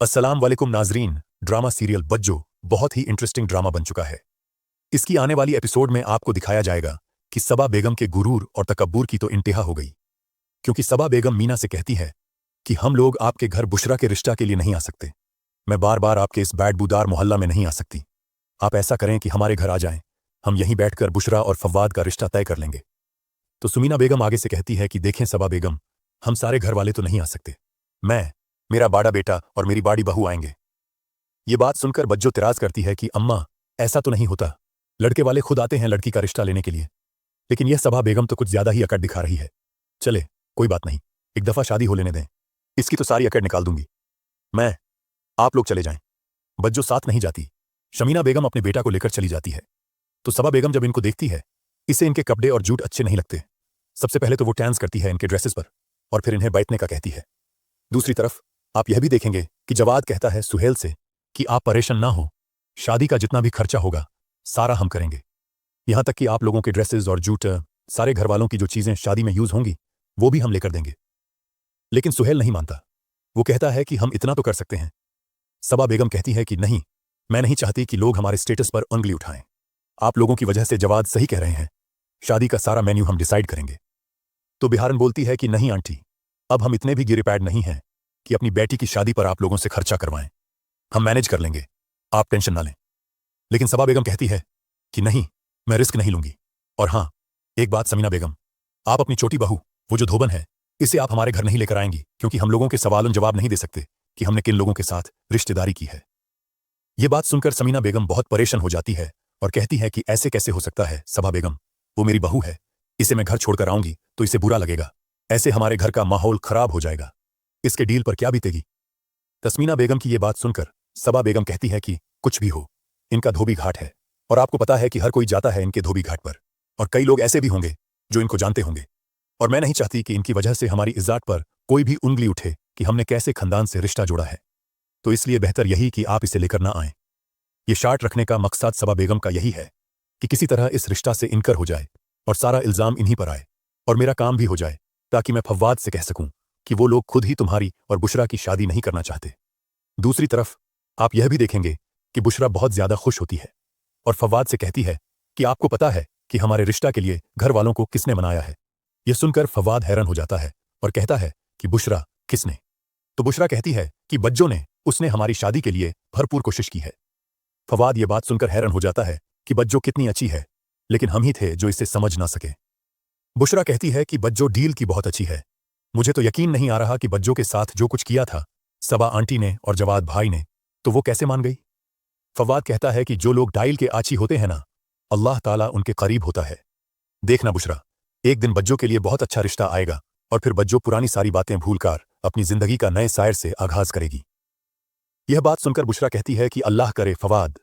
अस्सलाम वालेकुम नाजरीन। ड्रामा सीरियल बज्जो बहुत ही इंटरेस्टिंग ड्रामा बन चुका है। इसकी आने वाली एपिसोड में आपको दिखाया जाएगा कि सबा बेगम के गुरूर और तकब्बुर की तो इंतहा हो गई, क्योंकि सबा बेगम मीना से कहती है कि हम लोग आपके घर बुशरा के रिश्ता के लिए नहीं आ सकते। मैं बार बार आपके इस बैडबूदार मोहल्ला में नहीं आ सकती। आप ऐसा करें कि हमारे घर आ जाएं, हम यहीं बैठकर बुशरा और फव्वाद का रिश्ता तय कर लेंगे। तो सुमीना बेगम आगे से कहती है कि देखें सबा बेगम, हम सारे घर वाले तो नहीं आ सकते। मैं, मेरा बाड़ा बेटा और मेरी बाड़ी बहू आएंगे। ये बात सुनकर बज्जो तिराज करती है कि अम्मा, ऐसा तो नहीं होता। लड़के वाले खुद आते हैं लड़की का रिश्ता लेने के लिए। लेकिन यह सबा बेगम तो कुछ ज्यादा ही अकड़ दिखा रही है। चले, कोई बात नहीं, एक दफा शादी हो लेने दें, इसकी तो सारी अकड़ निकाल दूंगी मैं। आप लोग चले जाएं। बज्जो साथ नहीं जाती। शमीना बेगम अपने बेटा को लेकर चली जाती है। तो सबा बेगम जब इनको देखती है, इसे इनके कपड़े और जूट अच्छे नहीं लगते। सबसे पहले तो वो टैंस करती है इनके ड्रेसेस पर और फिर इन्हें बैठने का कहती है। दूसरी तरफ आप यह भी देखेंगे कि जवाद कहता है सुहेल से कि आप परेशान ना हो, शादी का जितना भी खर्चा होगा सारा हम करेंगे। यहां तक कि आप लोगों के ड्रेसेस और जूट, सारे घर वालों की जो चीजें शादी में यूज होंगी वो भी हम लेकर देंगे। लेकिन सुहेल नहीं मानता। वो कहता है कि हम इतना तो कर सकते हैं। सबा बेगम कहती है कि नहीं, मैं नहीं चाहती कि लोग हमारे स्टेटस पर उंगली उठाएं। आप लोगों की वजह से जवाद सही कह रहे हैं, शादी का सारा मेन्यू हम डिसाइड करेंगे। तो बिहारन बोलती है कि नहीं आंटी, अब हम इतने भी गिरे पैड नहीं हैं कि अपनी बेटी की शादी पर आप लोगों से खर्चा करवाएं। हम मैनेज कर लेंगे, आप टेंशन ना लें। लेकिन सबा बेगम कहती है कि नहीं, मैं रिस्क नहीं लूंगी। और हां, एक बात समीना बेगम, आप अपनी छोटी बहू, वो जो धोबन है, इसे आप हमारे घर नहीं लेकर आएंगी, क्योंकि हम लोगों के सवालों जवाब नहीं दे सकते कि हमने किन लोगों के साथ रिश्तेदारी की है। यह बात सुनकर समीना बेगम बहुत परेशान हो जाती है और कहती है कि ऐसे कैसे हो सकता है सबा बेगम, वो मेरी बहू है, इसे मैं घर छोड़कर आऊंगी तो इसे बुरा लगेगा, ऐसे हमारे घर का माहौल खराब हो जाएगा, इसके डील पर क्या बीतेगी। तस्मीना बेगम की यह बात सुनकर सबा बेगम कहती है कि कुछ भी हो, इनका धोबी घाट है और आपको पता है कि हर कोई जाता है इनके धोबी घाट पर, और कई लोग ऐसे भी होंगे जो इनको जानते होंगे, और मैं नहीं चाहती कि इनकी वजह से हमारी इज्जत पर कोई भी उंगली उठे कि हमने कैसे खानदान से रिश्ता जोड़ा है। तो इसलिए बेहतर यही कि आप इसे लेकर ना आएं। ये शार्ट रखने का मकसद सबा बेगम का यही है कि किसी तरह इस रिश्ता से इनकर हो जाए और सारा इल्जाम इन्हीं पर आए और मेरा काम भी हो जाए, ताकि मैं फव्वाद से कह सकूं कि वो लोग खुद ही तुम्हारी और बुशरा की शादी नहीं करना चाहते। दूसरी तरफ आप यह भी देखेंगे कि बुशरा बहुत ज्यादा खुश होती है और फव्वाद से कहती है कि आपको पता है कि हमारे रिश्ता के लिए घर वालों को किसने मनाया है। यह सुनकर फव्वाद हैरान हो जाता है और कहता है कि बुशरा किसने। तो बुशरा कहती है कि बज्जो ने, उसने हमारी शादी के लिए भरपूर कोशिश की है। फव्वाद यह बात सुनकर हैरान हो जाता है कि बज्जो कितनी अच्छी है, लेकिन हम ही थे जो इसे समझ ना सके। बुशरा कहती है कि बज्जो डील की बहुत अच्छी है। मुझे तो यकीन नहीं आ रहा कि बज्जो के साथ जो कुछ किया था सबा आंटी ने और जवाद भाई ने, तो वो कैसे मान गई। फव्वाद कहता है कि जो लोग डाइल के आची होते हैं ना, अल्लाह ताला उनके करीब होता है। देखना बुशरा, एक दिन बज्जो के लिए बहुत अच्छा रिश्ता आएगा और फिर बज्जो पुरानी सारी बातें भूलकर अपनी जिंदगी का नए सायर से आगाज करेगी। यह बात सुनकर बुशरा कहती है कि अल्लाह करे फव्वाद,